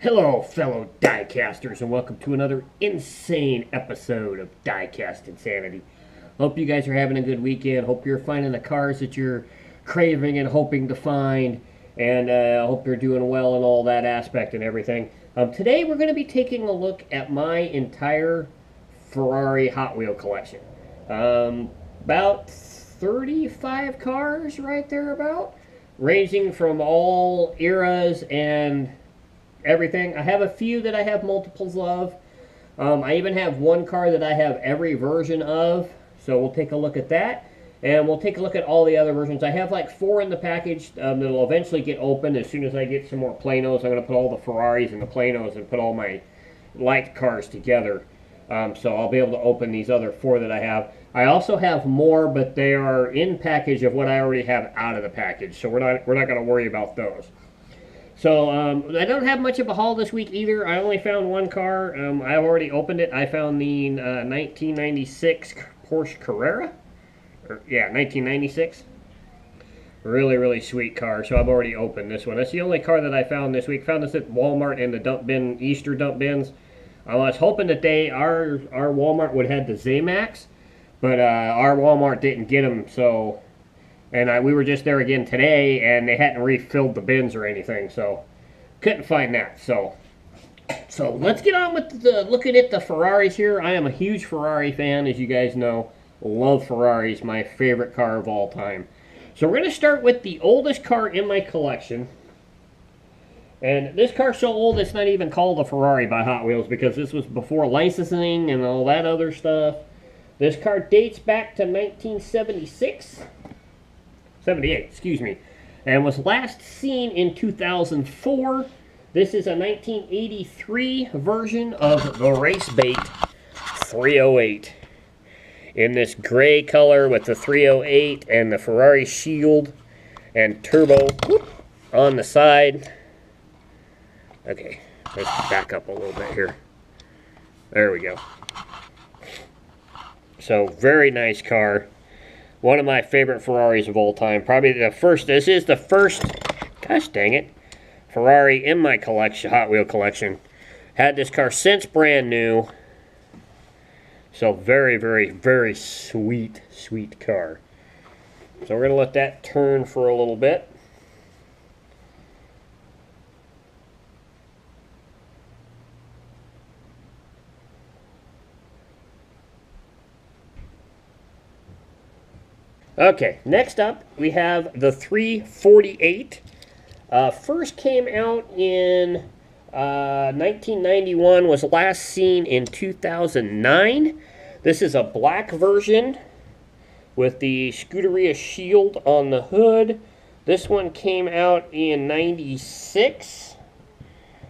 Hello, fellow diecasters, and welcome to another insane episode of Diecast Insanity. Hope you guys are having a good weekend. Hope you're finding the cars that you're craving and hoping to find, and I hope you're doing well in all that aspect and everything. Today we're going to be taking a look at my entire Ferrari Hot Wheel collection. About 35 cars right there about, ranging from all eras and everything. I have a few that I have multiples of. I even have one car that I have every version of, so we'll take a look at that. And we'll take a look at all the other versions. I have like 4 in the package that'll eventually get opened as soon as I get some more Planos. I'm going to put all the Ferraris and the Planos and put all my light cars together. So I'll be able to open these other 4 that I have. I also have more, but they are in package of what I already have out of the package. So we're not going to worry about those. So I don't have much of a haul this week either. I only found one car. I've already opened it. I found the 1996 Porsche Carrera. Yeah, 1996. Really, really sweet car. So I've already opened this one. That's the only car that I found this week. Found this at Walmart in the dump bin, Easter dump bins. I was hoping that our Walmart would have the Zamax, but our Walmart didn't get them. So, and we were just there again today, and they hadn't refilled the bins or anything. So couldn't find that. So let's get on with looking at the Ferraris here. I am a huge Ferrari fan, as you guys know. Love Ferraris, my favorite car of all time. So we're going to start with the oldest car in my collection. And this car's so old it's not even called a Ferrari by Hot Wheels because this was before licensing and all that other stuff. This car dates back to 1976. 78, excuse me. And was last seen in 2004. This is a 1983 version of the Race Bait 308. In this gray color with the 308 and the Ferrari shield and turbo on the side. Okay, let's back up a little bit here. There we go. So, very nice car. One of my favorite Ferraris of all time. Probably the first, this is the first, gosh dang it, Ferrari in my collection, Hot Wheel collection. Had this car since brand new. So, very, very, very sweet, sweet car. So, we're going to let that turn for a little bit. Okay, next up we have the 348. First came out in 1991, was last seen in 2009. This is a black version with the Scuderia shield on the hood. This one came out in 96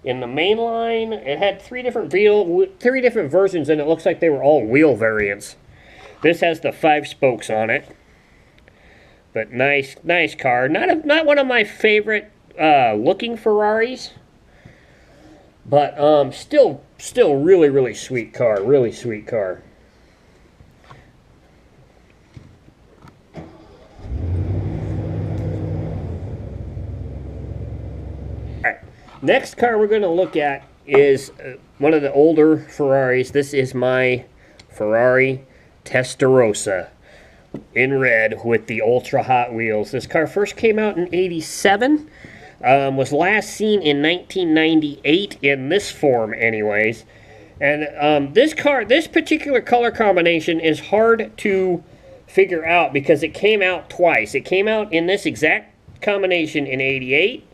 in the main line. It had three different versions, and it looks like they were all wheel variants. This has the 5 spokes on it. But nice car. Not one of my favorite looking Ferraris, but still really, really sweet car. Really sweet car. Alright, next car we're going to look at is one of the older Ferraris. This is my Ferrari Testarossa in red with the Ultra Hot Wheels. This car first came out in 87, was last seen in 1998 in this form anyways. And this particular color combination is hard to figure out because it came out twice. It came out in this exact combination in 88,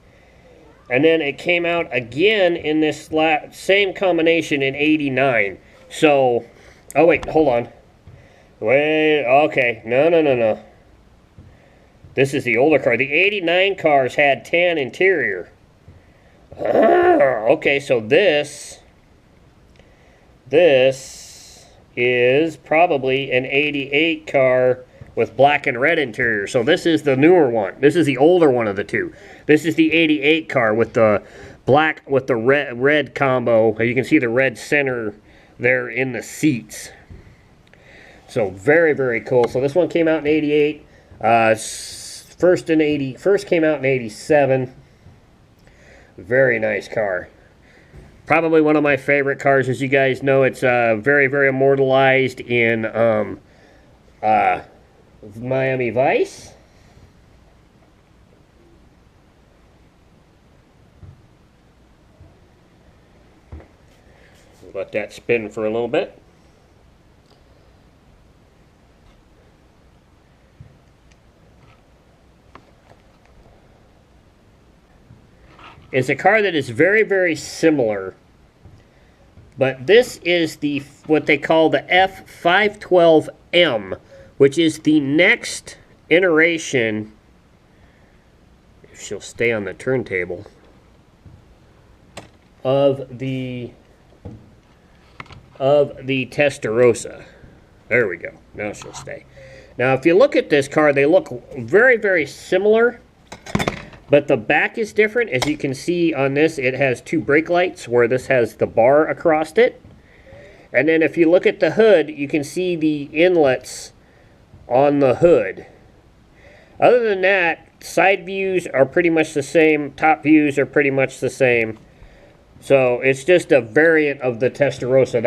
and then it came out again in this same combination in 89. So, oh wait, hold on. Wait, okay, no. This is the older car. The 89 cars had tan interior. Okay, so this is probably an 88 car with black and red interior. So this is the newer one. This is the older one of the two. This is the 88 car with the black with the red combo. You can see the red center there in the seats. So very, very cool. So this one came out in 88. First came out in 87. Very nice car. Probably one of my favorite cars. As you guys know, it's very, very immortalized in Miami Vice. Let that spin for a little bit. It's a car that is very, very similar, but this is the what they call the F512M, which is the next iteration, if she'll stay on the turntable, of the Testarossa. There we go. Now she'll stay. Now, if you look at this car, they look very, very similar, but the back is different. As you can see on this, it has two brake lights, where this has the bar across it. And then if you look at the hood, you can see the inlets on the hood. Other than that, side views are pretty much the same. Top views are pretty much the same. So it's just a variant of the Testarossa.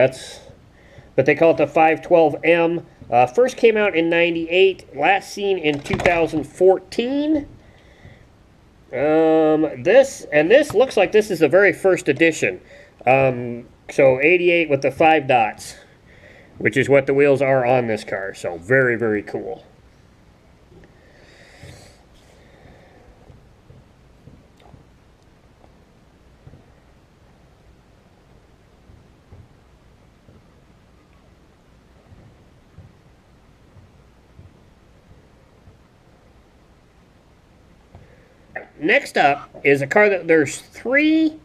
But they call it the 512M. First came out in '98. Last seen in 2014. This looks like this is the very first edition. So 88 with the 5 dots, which is what the wheels are on this car. So very, very cool. Next up is a car that there's 3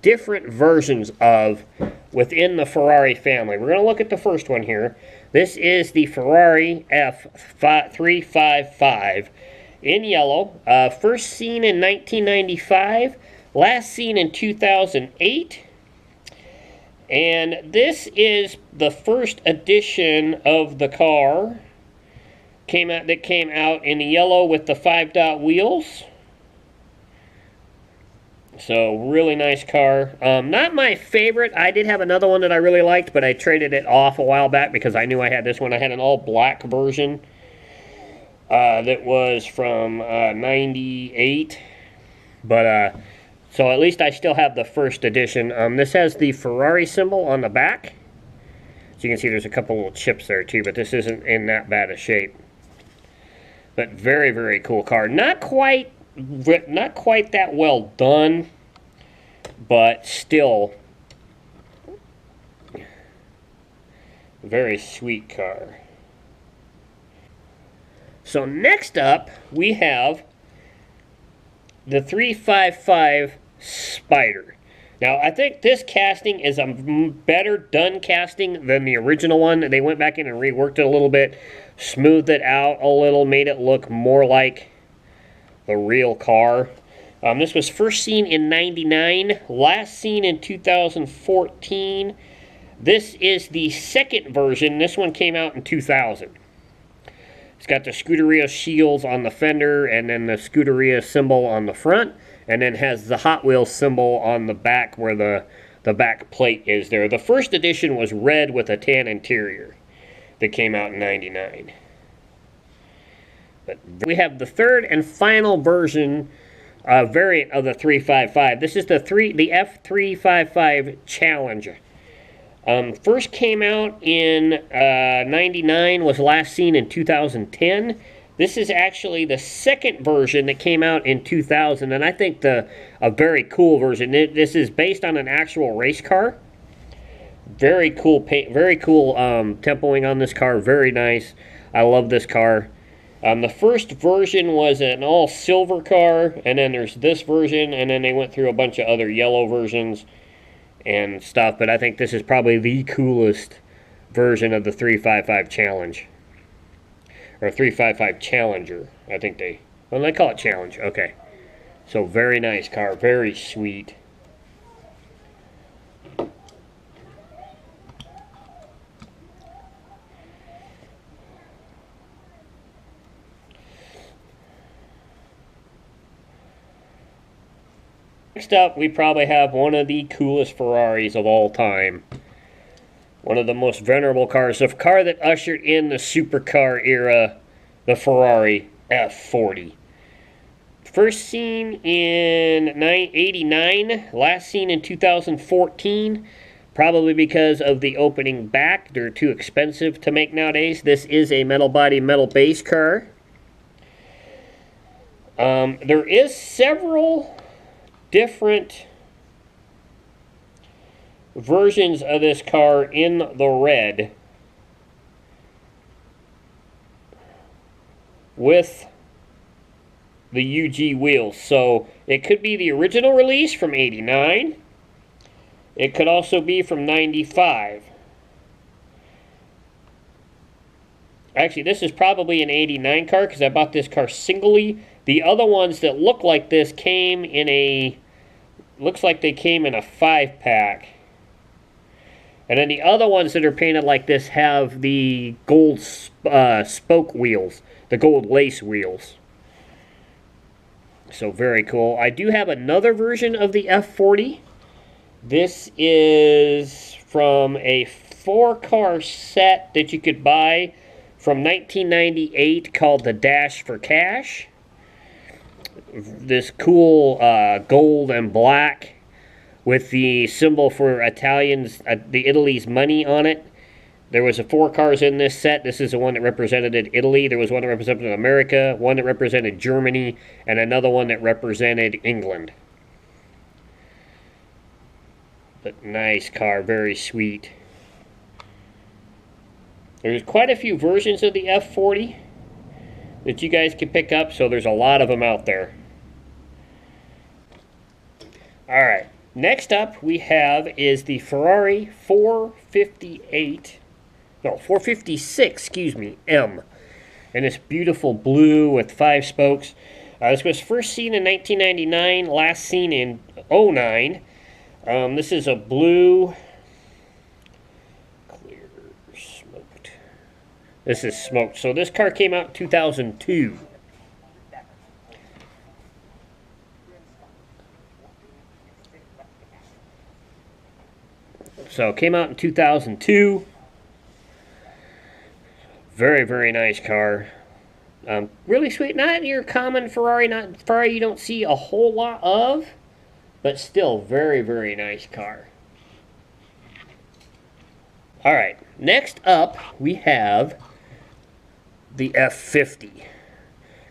different versions of within the Ferrari family. We're going to look at the first one here. This is the Ferrari F355 in yellow. First seen in 1995, last seen in 2008. And this is the first edition of the car that came out in the yellow with the 5-dot wheels. So, really nice car. Not my favorite. I did have another one that I really liked, but I traded it off a while back because I knew I had this one. I had an all-black version that was from 98. But, so at least I still have the first edition. This has the Ferrari symbol on the back. So you can see there's a couple little chips there too, but this isn't in that bad a shape. But very, very cool car. Not quite that well done, but still very sweet car. So next up we have the 355 Spider. Now I think this casting is a better done casting than the original one. They went back in and reworked it a little bit, smoothed it out a little, made it look more like the real car. This was first seen in '99, last seen in 2014. This is the second version. This one came out in 2000. It's got the Scuderia shields on the fender and then the Scuderia symbol on the front, and then has the Hot Wheels symbol on the back where the back plate is there. The first edition was red with a tan interior that came out in '99. But we have the third and final version variant of the 355. This is the F355 Challenger. First came out in '99, was last seen in 2010. This is actually the second version that came out in 2000, and I think a very cool version. This is based on an actual race car. Very cool paint, very cool tempoing on this car. Very nice. I love this car. The first version was an all-silver car, and then there's this version, and then they went through a bunch of other yellow versions and stuff, but I think this is probably the coolest version of the 355 Challenge. Or 355 Challenger, I think they call it Challenge, okay. So very nice car, very sweet. next up, we probably have one of the coolest Ferraris of all time. One of the most venerable cars. The car that ushered in the supercar era, the Ferrari F40. First seen in 1989, last seen in 2014. Probably because of the opening back. They're too expensive to make nowadays. This is a metal body, metal base car. There is several different versions of this car in the red with the UG wheels. So it could be the original release from 89. It could also be from 95. Actually, this is probably an 89 car because I bought this car singly. The other ones that look like this came in a, looks like they came in a 5-pack. And then the other ones that are painted like this have the gold spoke wheels, the gold lace wheels. So very cool. I do have another version of the F40. This is from a 4-car set that you could buy from 1998 called the Dash for Cash. This cool gold and black with the symbol for Italians, the Italy's money on it. There was 4 cars in this set. This is the one that represented Italy. There was one that represented America, one that represented Germany, and another one that represented England. But nice car, very sweet. There's quite a few versions of the F40 that you guys can pick up, so there's a lot of them out there. Alright, next up we have is the Ferrari 456, excuse me, M. And this beautiful blue with 5 spokes. This was first seen in 1999, last seen in 2009. This is a blue, clear, smoked. This is smoked. So this car came out in 2002. So it came out in 2002. Very, very nice car. Really sweet. Not your common Ferrari, not Ferrari you don't see a whole lot of. But still, very, very nice car. Alright, next up we have the F50.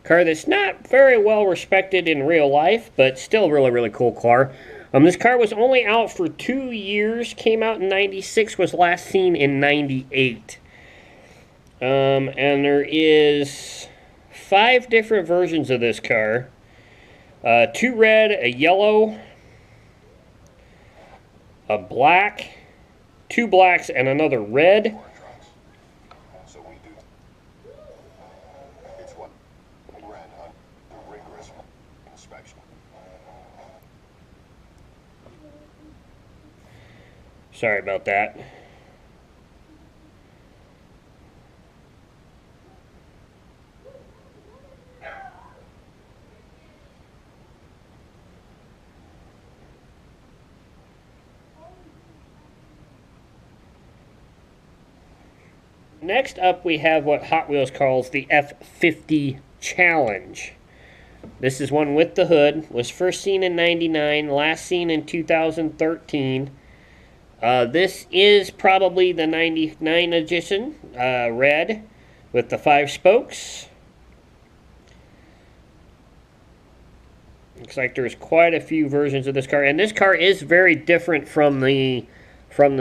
Car that's not very well respected in real life, but still really, really cool car. This car was only out for 2 years, came out in 96, was last seen in 98. And there is 5 different versions of this car. 2 red, a yellow, a black, 2 blacks, and another red. So we do. It's what ran on the rigorous inspection. Sorry about that. Next up, we have what Hot Wheels calls the F50 Challenge. This is one with the hood. Was first seen in 99, last seen in 2013. This is probably the 99 edition, red, with the 5 spokes. Looks like there's quite a few versions of this car, and this car is very different from the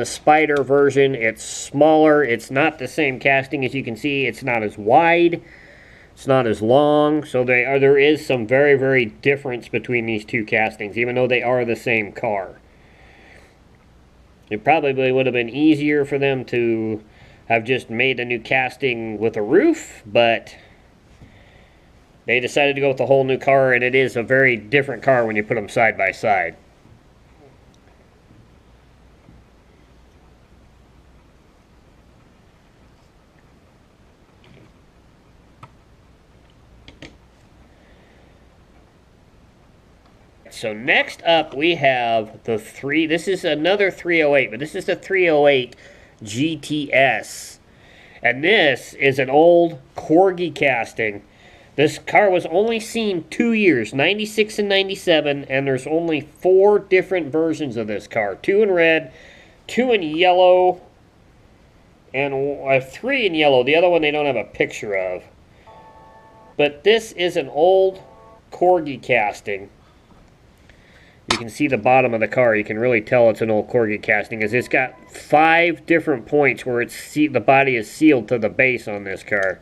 Spider version. It's smaller. It's not the same casting as you can see. It's not as wide. It's not as long. So there is some very, very difference between these 2 castings, even though they are the same car. It probably would have been easier for them to have just made a new casting with a roof, but they decided to go with a whole new car, and it is a very different car when you put them side by side. so next up we have the this is another 308, but this is the 308 GTS. And this is an old Corgi casting. This car was only seen 2 years, 96 and 97, and there's only 4 different versions of this car. 2 in red, 2 in yellow, and 3 in yellow. The other one they don't have a picture of. But this is an old Corgi casting. You can see the bottom of the car. You can really tell it's an old Corgi casting, as it's got 5 different points where the body is sealed to the base on this car.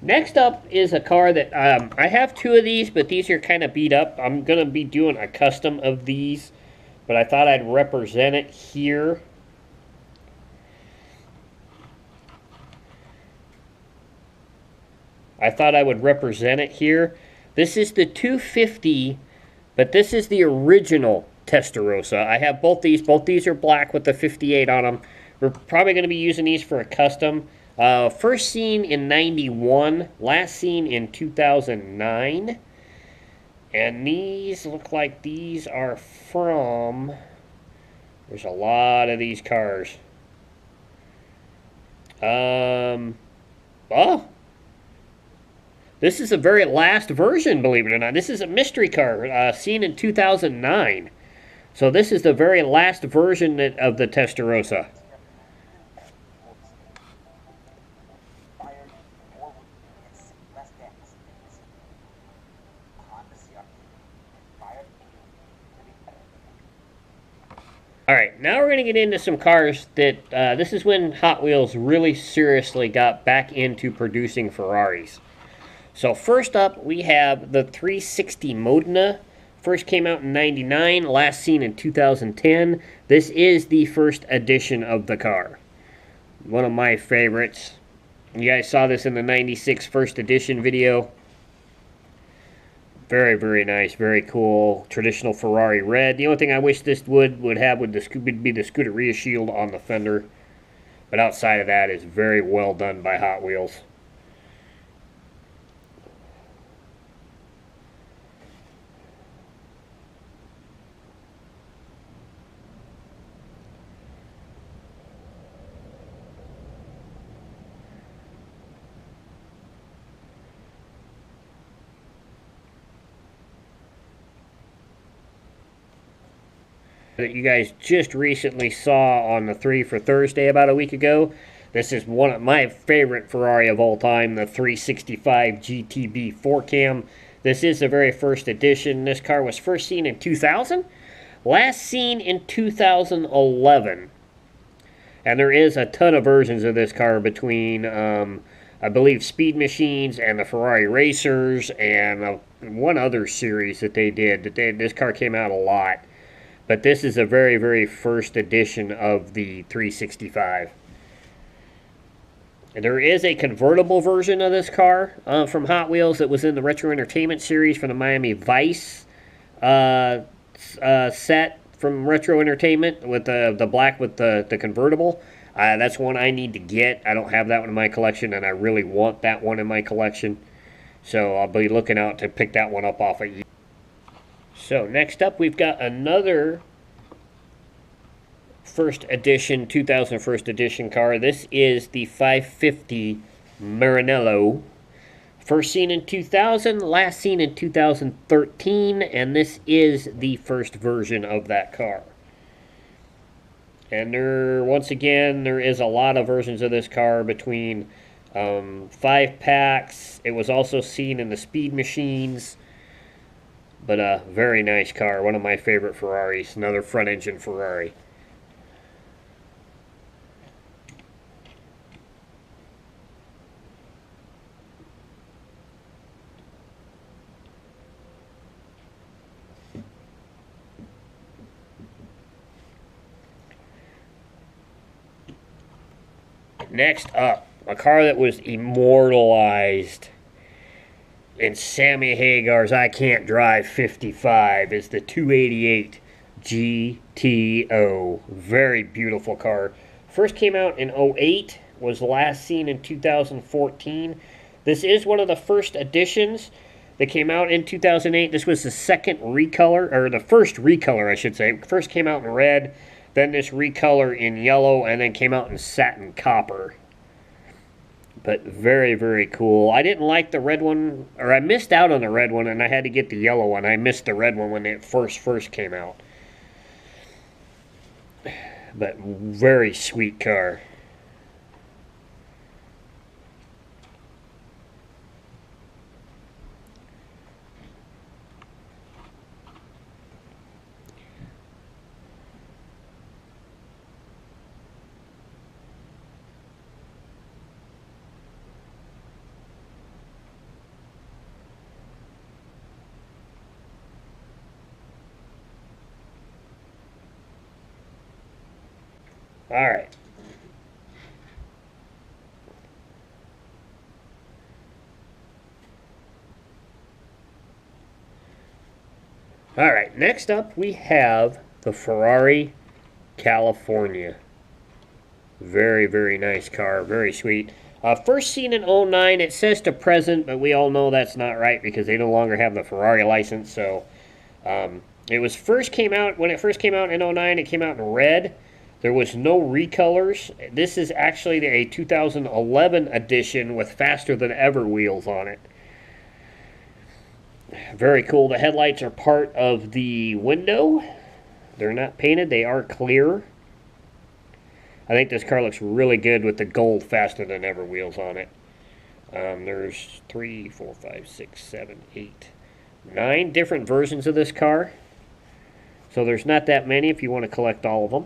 Next up is a car that I have 2 of these, but these are kind of beat up. I'm going to be doing a custom of these, but I thought I'd represent it here. I thought I would represent it here. This is the 250, but this is the original Testarossa. I have both these. Both these are black with the 58 on them. We're probably going to be using these for a custom. First seen in 91, last seen in 2009. And these look like these are from... There's a lot of these cars. Oh. This is the very last version, believe it or not. This is a mystery car, seen in 2009. So this is the very last version of the Testarossa. Alright, now we're going to get into some cars that, this is when Hot Wheels really seriously got back into producing Ferraris. So first up, we have the 360 Modena. First came out in 99, last seen in 2010. This is the first edition of the car. One of my favorites. You guys saw this in the 96 first edition video. Very, very nice, very cool, traditional Ferrari red. The only thing I wish this would have would be the Scuderia shield on the fender. But outside of that, it's very well done by Hot Wheels. That you guys just recently saw on the 3 for Thursday about a week ago. This is one of my favorite Ferrari of all time, the 365 GTB 4Cam. This is the very first edition. This car was first seen in 2000, last seen in 2011. And there is a ton of versions of this car between, I believe, Speed Machines and the Ferrari Racers and one other series that they did. This car came out a lot. But this is a very, very first edition of the 365. And there is a convertible version of this car from Hot Wheels that was in the Retro Entertainment series from the Miami Vice set from Retro Entertainment with the black with the convertible. That's one I need to get. I don't have that one in my collection, and I really want that one in my collection. So I'll be looking out to pick that one up off of you. So next up, we've got another first edition, 2000 first edition car. This is the 550 Maranello. First seen in 2000, last seen in 2013, and this is the first version of that car. And once again, there is a lot of versions of this car between 5 packs. It was also seen in the Speed Machines. But a very nice car, one of my favorite Ferraris, another front-engine Ferrari. Next up, a car that was immortalized in Sammy Hagar's I Can't Drive 55 is the 288 GTO. Very beautiful car. First came out in 08, was last seen in 2014. This is one of the first editions that came out in 2008. This was the second recolor, or the first recolor, I should say. First came out in red, then this recolor in yellow, and then came out in satin copper. But very, very cool. I didn't like the red one, or I missed out on the red one, and I had to get the yellow one. I missed the red one when it first came out. But very sweet car. All right. All right, next up we have the Ferrari California. Very, very nice car, very sweet. First seen in 09, it says to present, but we all know that's not right because they no longer have the Ferrari license. So it was when it first came out in 09, it came out in red. There was no recolors. This is actually a 2011 edition with faster than ever wheels on it. Very cool. The headlights are part of the window. They're not painted. They are clear. I think this car looks really good with the gold faster than ever wheels on it. There's 3, 4, 5, 6, 7, 8, 9 different versions of this car. So there's not that many if you want to collect all of them.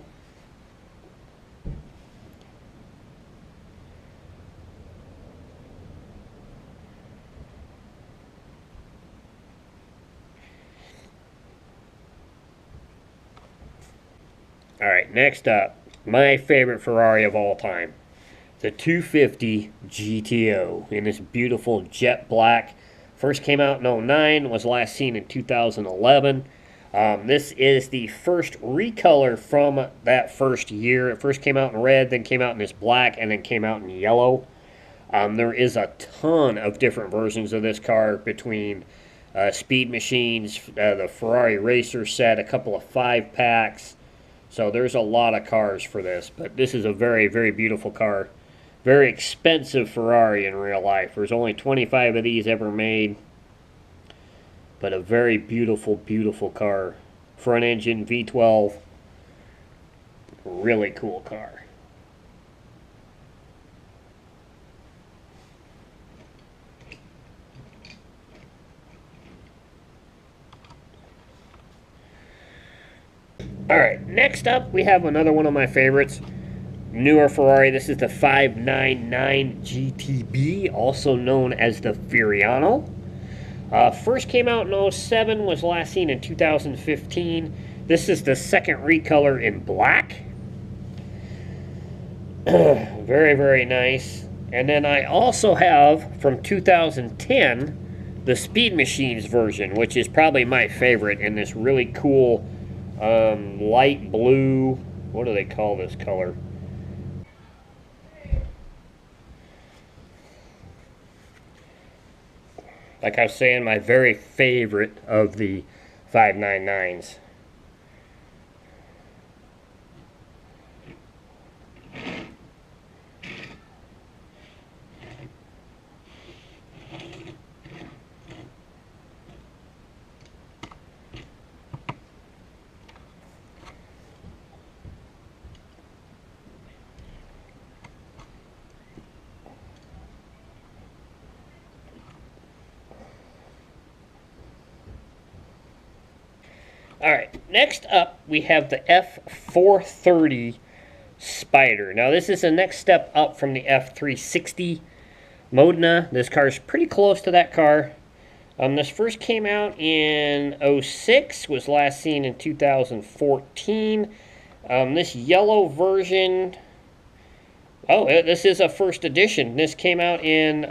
All right, next up, my favorite Ferrari of all time, the 250 GTO in this beautiful jet black. First came out in 09, was last seen in 2011. This is the first recolor from that first year. It first came out in red, then came out in this black, and then came out in yellow. There is a ton of different versions of this car between Speed Machines, the Ferrari Racer set, a couple of 5-packs. So there's a lot of cars for this, but this is a very, very beautiful car. Very expensive Ferrari in real life. There's only 25 of these ever made, but a very beautiful, beautiful car. Front engine, V12, really cool car. Alright, next up we have another one of my favorites. Newer Ferrari. This is the 599 GTB, also known as the Fiorano. First came out in 07, was last seen in 2015. This is the second recolor in black. Very, very nice. And then I also have, from 2010, the Speed Machines version, which is probably my favorite, in this really cool light blue. What do they call this color? Like I was saying, my very favorite of the 599s. Alright, next up we have the F430 Spider. Now this is the next step up from the F360 Modena. This car is pretty close to that car. This first came out in 06, was last seen in 2014. This yellow version, this is a first edition. This came out in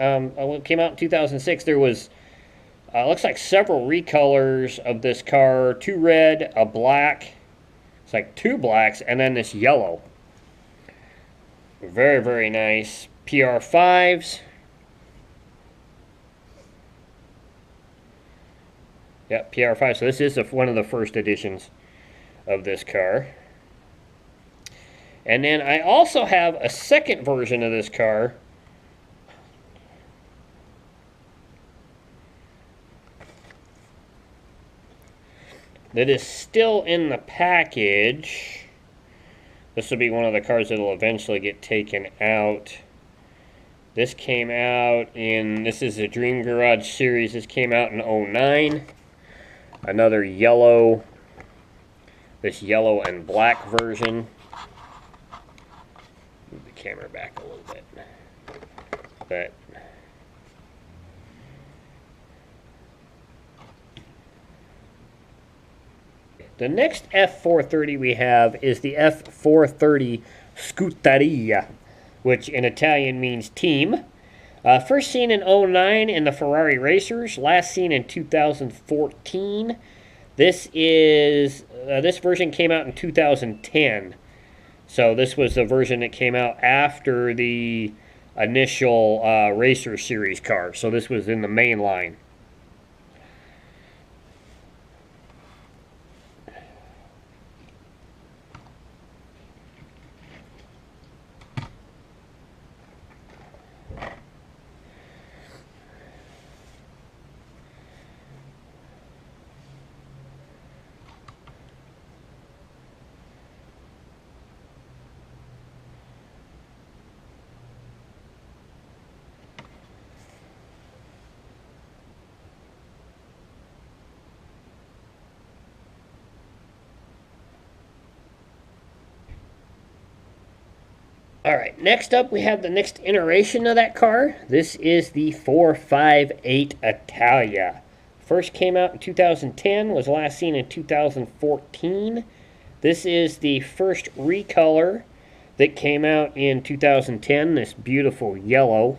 2006. There was Looks like several recolors of this car. 2 red, a black. It's like 2 blacks, and then this yellow. Very, very nice. PR5s. Yep, PR5. So this is one of the first editions of this car. And then I also have a second version of this car. That is still in the package. This will be one of the cars that will eventually get taken out. This came out in, this is a Dream Garage series. This came out in 09. Another yellow, this yellow and black version. Move the camera back a little bit. But the next F430 we have is the F430 Scuderia, which in Italian means team. First seen in 09 in the Ferrari Racers, last seen in 2014. This version came out in 2010. So this was the version that came out after the initial Racer Series car. So this was in the main line. All right, next up we have the next iteration of that car. This is the 458 Italia. First came out in 2010, was last seen in 2014. This is the first recolor that came out in 2010, this beautiful yellow.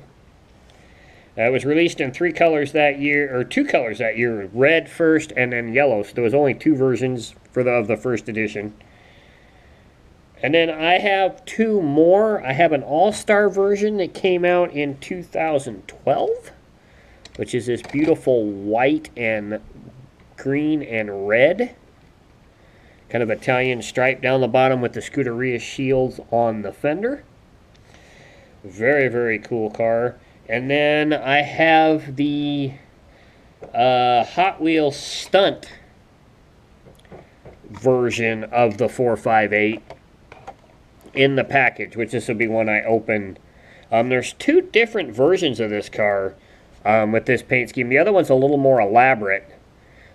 It was released in 3 colors that year, or 2 colors that year, red first and then yellow. So there was only 2 versions of the first edition. And then I have 2 more. I have an all-star version that came out in 2012, which is this beautiful white and green and red. Kind of Italian stripe down the bottom with the Scuderia shields on the fender. Very, very cool car. And then I have the Hot Wheel Stunt version of the 458 in the package, which this will be one I open. There's 2 different versions of this car with this paint scheme. The other one's a little more elaborate.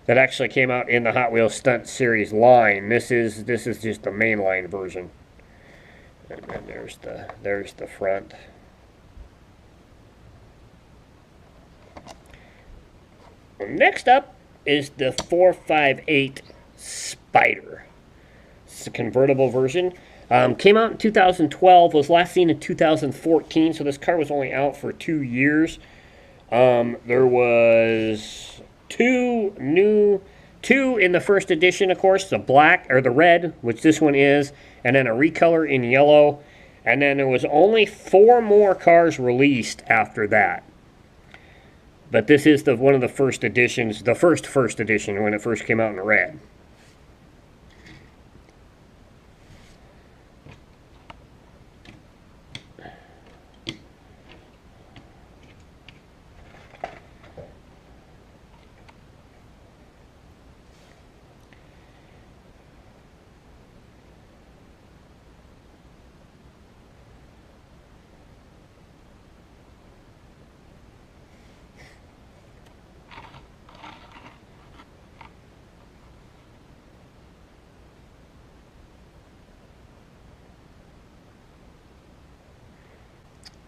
That actually came out in the Hot Wheels Stunt Series line. This is just the mainline version. And then there's the front. Next up is the 458 Spider. It's a convertible version. Came out in 2012, was last seen in 2014, so this car was only out for 2 years. There was 2 in the first edition, of course, the black, or the red, which this one is, and then a recolor in yellow. And then there was only 4 more cars released after that. But this is one of the first editions, the first edition when it first came out in red.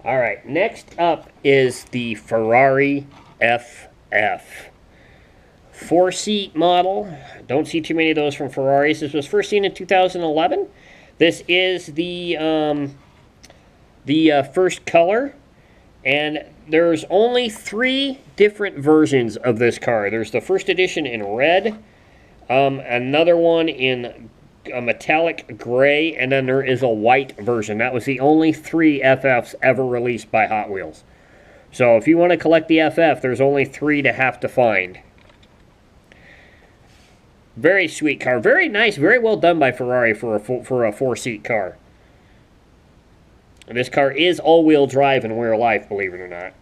All right, next up is the Ferrari FF. 4-seat model. Don't see too many of those from Ferraris. This was first seen in 2011. This is the first color. And there's only 3 different versions of this car. There's the first edition in red, another one in a metallic gray, and then there is a white version. That was the only 3 FFs ever released by Hot Wheels. So if you want to collect the FF, there's only 3 to have to find. Very sweet car. Very nice. Very well done by Ferrari for a 4-seat car. And this car is all-wheel drive in real life, believe it or not.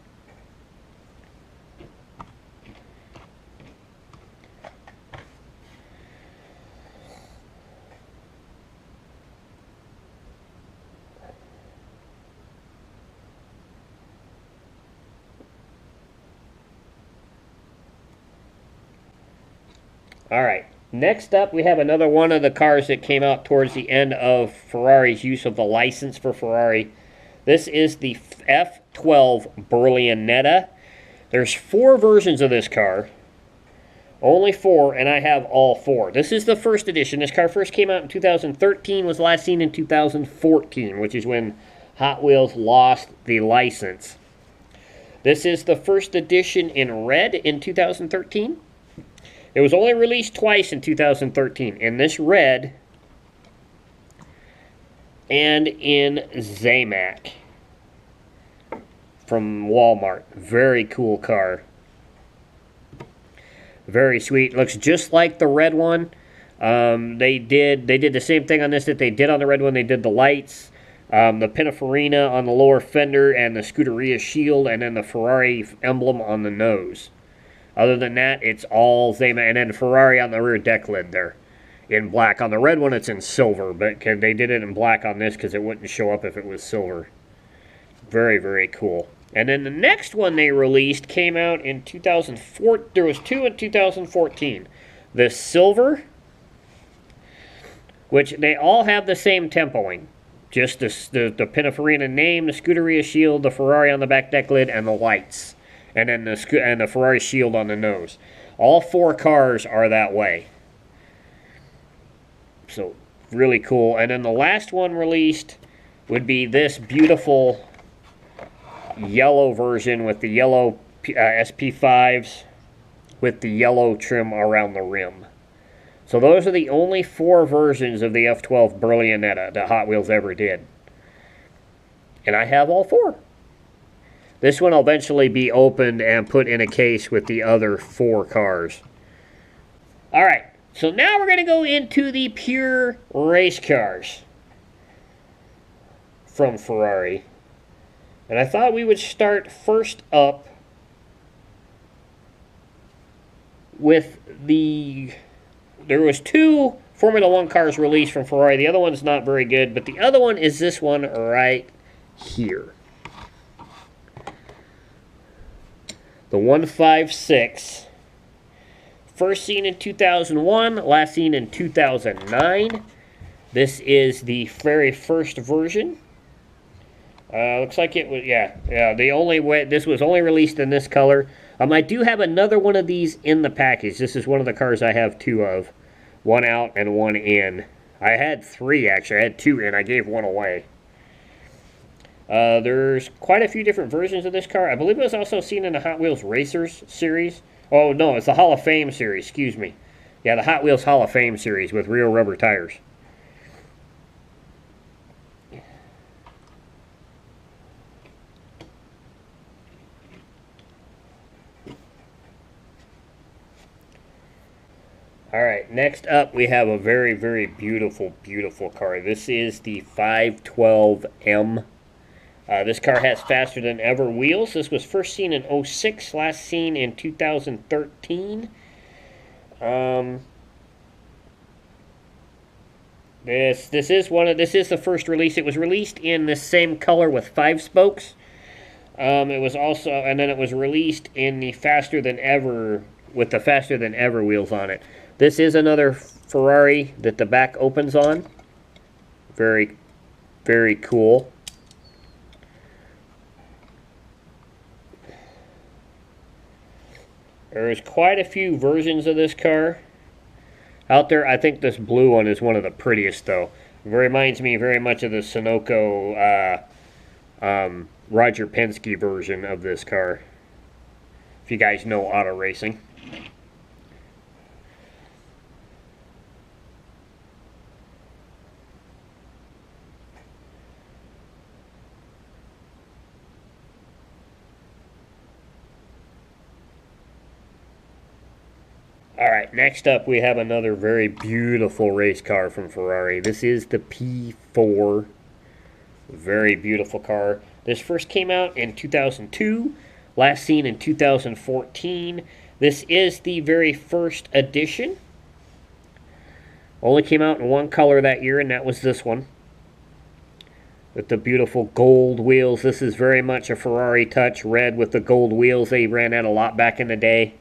Alright, next up we have another one of the cars that came out towards the end of Ferrari's use of the license for Ferrari. This is the F12 Berlinetta. There's 4 versions of this car. Only 4, and I have all 4. This is the first edition. This car first came out in 2013, was last seen in 2014, which is when Hot Wheels lost the license. This is the first edition in red in 2013. It was only released twice in 2013, in this red and in Zamac from Walmart. Very cool car. Very sweet. Looks just like the red one. They did the same thing on this that they did on the red one. They did the lights, the Pininfarina on the lower fender, and the Scuderia shield, and then the Ferrari emblem on the nose. Other than that, it's all Zama, and then Ferrari on the rear deck lid there in black. On the red one, it's in silver, but they did it in black on this because it wouldn't show up if it was silver. Very, very cool. And then the next one they released came out in 2004. There was 2 in 2014. The silver, which they all have the same tempoing. Just the Pininfarina name, the Scuderia shield, the Ferrari on the back deck lid, and the lights. And then the Ferrari shield on the nose. All 4 cars are that way. So, really cool. And then the last one released would be this beautiful yellow version with the yellow SP5s with the yellow trim around the rim. So those are the only 4 versions of the F12 Berlinetta that Hot Wheels ever did. And I have all 4. This one will eventually be opened and put in a case with the other 4 cars. Alright, so now we're going to go into the pure race cars from Ferrari. And I thought we would start first up with the... There was 2 Formula 1 cars released from Ferrari. The other one's not very good, but the other one is this one right here. The 156, first seen in 2001, last seen in 2009. This is the very first version. Looks like it was, yeah. This was only released in this color. I do have another one of these in the package. This is one of the cars I have 2 of. 1 out and 1 in. I had 3 actually. I had 2 in. I gave 1 away. There's quite a few different versions of this car. I believe it was also seen in the Hot Wheels Racers series. Oh, no, it's the Hall of Fame series, excuse me. Yeah, the Hot Wheels Hall of Fame series with real rubber tires. Alright, next up we have a very, very beautiful, beautiful car. This is the 512M. This car has faster than ever wheels. This was first seen in 06, last seen in 2013. This is the first release. It was released in the same color with 5 spokes. It was also, and then it was released in the faster than ever with the faster than ever wheels on it. This is another Ferrari that the back opens on. Very, very cool. There's quite a few versions of this car out there. I think this blue one is one of the prettiest, though. It reminds me very much of the Sunoco Roger Penske version of this car, if you guys know auto racing. Alright, next up we have another very beautiful race car from Ferrari. This is the P4. Very beautiful car. This first came out in 2002, last seen in 2014. This is the very first edition. Only came out in one color that year, and that was this one. With the beautiful gold wheels. This is very much a Ferrari touch, red with the gold wheels. They ran that a lot back in the day.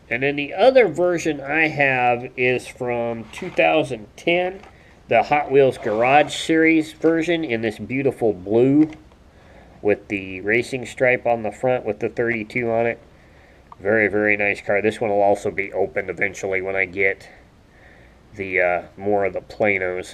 And then the other version I have is from 2010, the Hot Wheels Garage Series version in this beautiful blue with the racing stripe on the front with the 32 on it. Very, very nice car. This one will also be opened eventually when I get the more of the planos.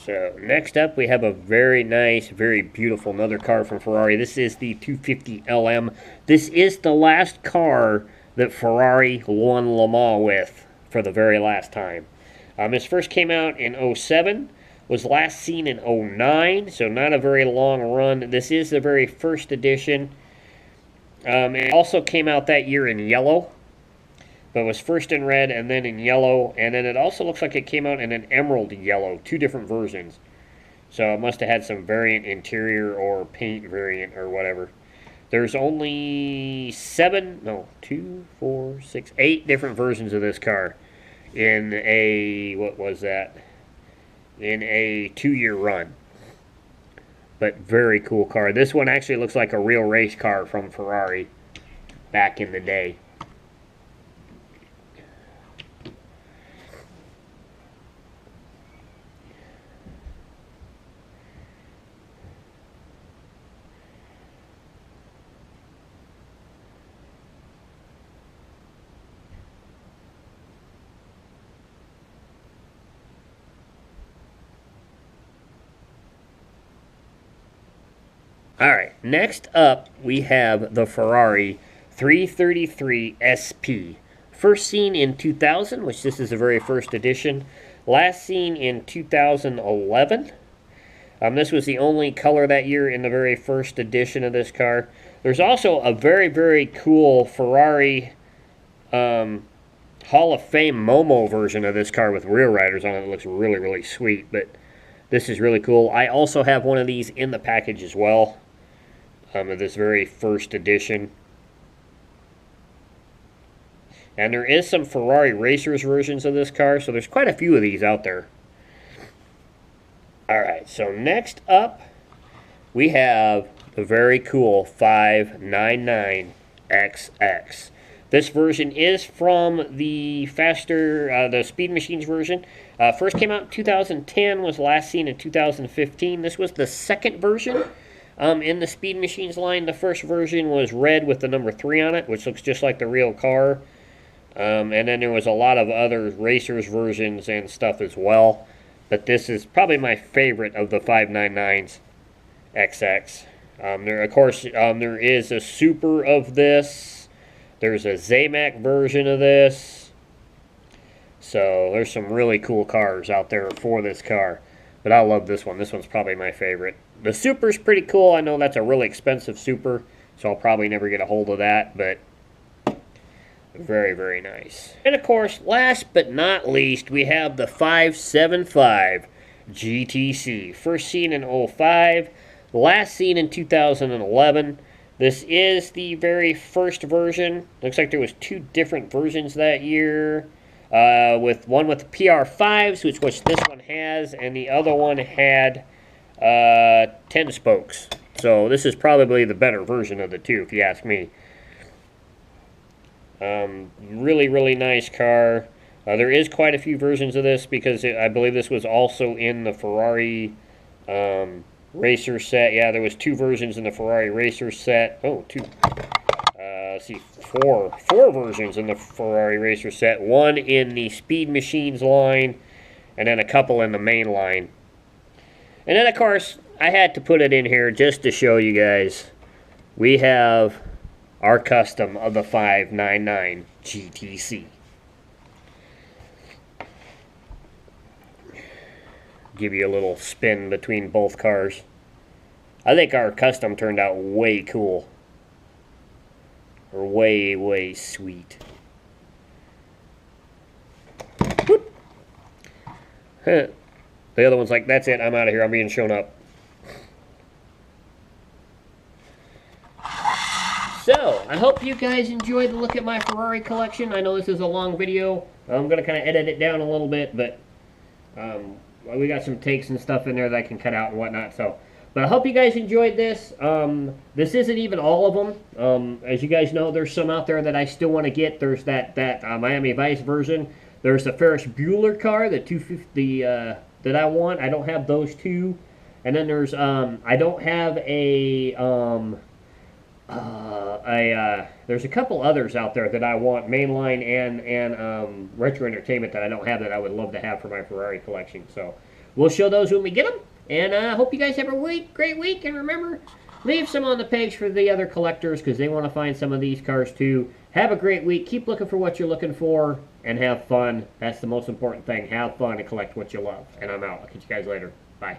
So next up we have a very nice, very beautiful another car from Ferrari. This is the 250 LM. This is the last car that Ferrari won Le Mans with for the very last time. This first came out in 07, was last seen in 09, so not a very long run. This is the very first edition. It also came out that year in yellow, but was first in red and then in yellow, and then it also looks like it came out in an emerald yellow, two different versions. So it must have had some variant interior or paint variant or whatever. There's only 8 different versions of this car in a, what was that? In a 2-year run. But very cool car. This one actually looks like a real race car from Ferrari back in the day. Alright, next up we have the Ferrari 333 SP. First seen in 2000, which this is the very first edition. Last seen in 2011. This was the only color that year in the very first edition of this car. There's also a very, very cool Ferrari Hall of Fame Momo version of this car with rear riders on it. It looks really, really sweet, but this is really cool. I also have one of these in the package as well. Of this very first edition. And there is some Ferrari Racers versions of this car, so there's quite a few of these out there. Alright, so next up, we have the very cool 599XX. This version is from the the Speed Machines version. First came out in 2010, was last seen in 2015. This was the second version. In the Speed Machines line, the first version was red with the number 3 on it, which looks just like the real car. And then there was a lot of other racers versions and stuff as well. But this is probably my favorite of the 599s XX. There is a Super of this. There's a Zamac version of this. So there's some really cool cars out there for this car. But I love this one. This one's probably my favorite. The Super's pretty cool. I know that's a really expensive Super, so I'll probably never get a hold of that, but very, very nice. And of course, last but not least, we have the 575 GTC. First seen in 05, last seen in 2011. This is the very first version. Looks like there was 2 different versions that year. With one with PR5s, which this one has, and the other one had 10 spokes. So this is probably the better version of the 2, if you ask me. Really, really nice car. There is quite a few versions of this because I believe this was also in the Ferrari Racer set. Yeah, there was 2 versions in the Ferrari Racer set. Oh, 2. let's see, four versions in the Ferrari Racer set. One in the Speed Machines line, and then a couple in the main line. And then, of course, I had to put it in here just to show you guys. We have our custom of the 599 GTC. Give you a little spin between both cars. I think our custom turned out way cool. Or way sweet. Whoop. Huh. The other one's like, that's it, I'm out of here, I'm being shown up. So, I hope you guys enjoyed the look at my Ferrari collection. I know this is a long video. I'm going to kind of edit it down a little bit, but we got some takes and stuff in there that I can cut out and whatnot. But I hope you guys enjoyed this. This isn't even all of them. As you guys know, there's some out there that I still want to get. There's that Miami Vice version. There's the Ferris Bueller car, the 250 that I want. I don't have those two. And then there's I don't have there's a couple others out there that I want, mainline and retro entertainment, that I don't have that I would love to have for my Ferrari collection. So we'll show those when we get them. And I hope you guys have a great week. And remember, leave some on the page for the other collectors because they want to find some of these cars too. Have a great week. Keep looking for what you're looking for and have fun. That's the most important thing. Have fun and collect what you love. And I'm out. I'll catch you guys later. Bye.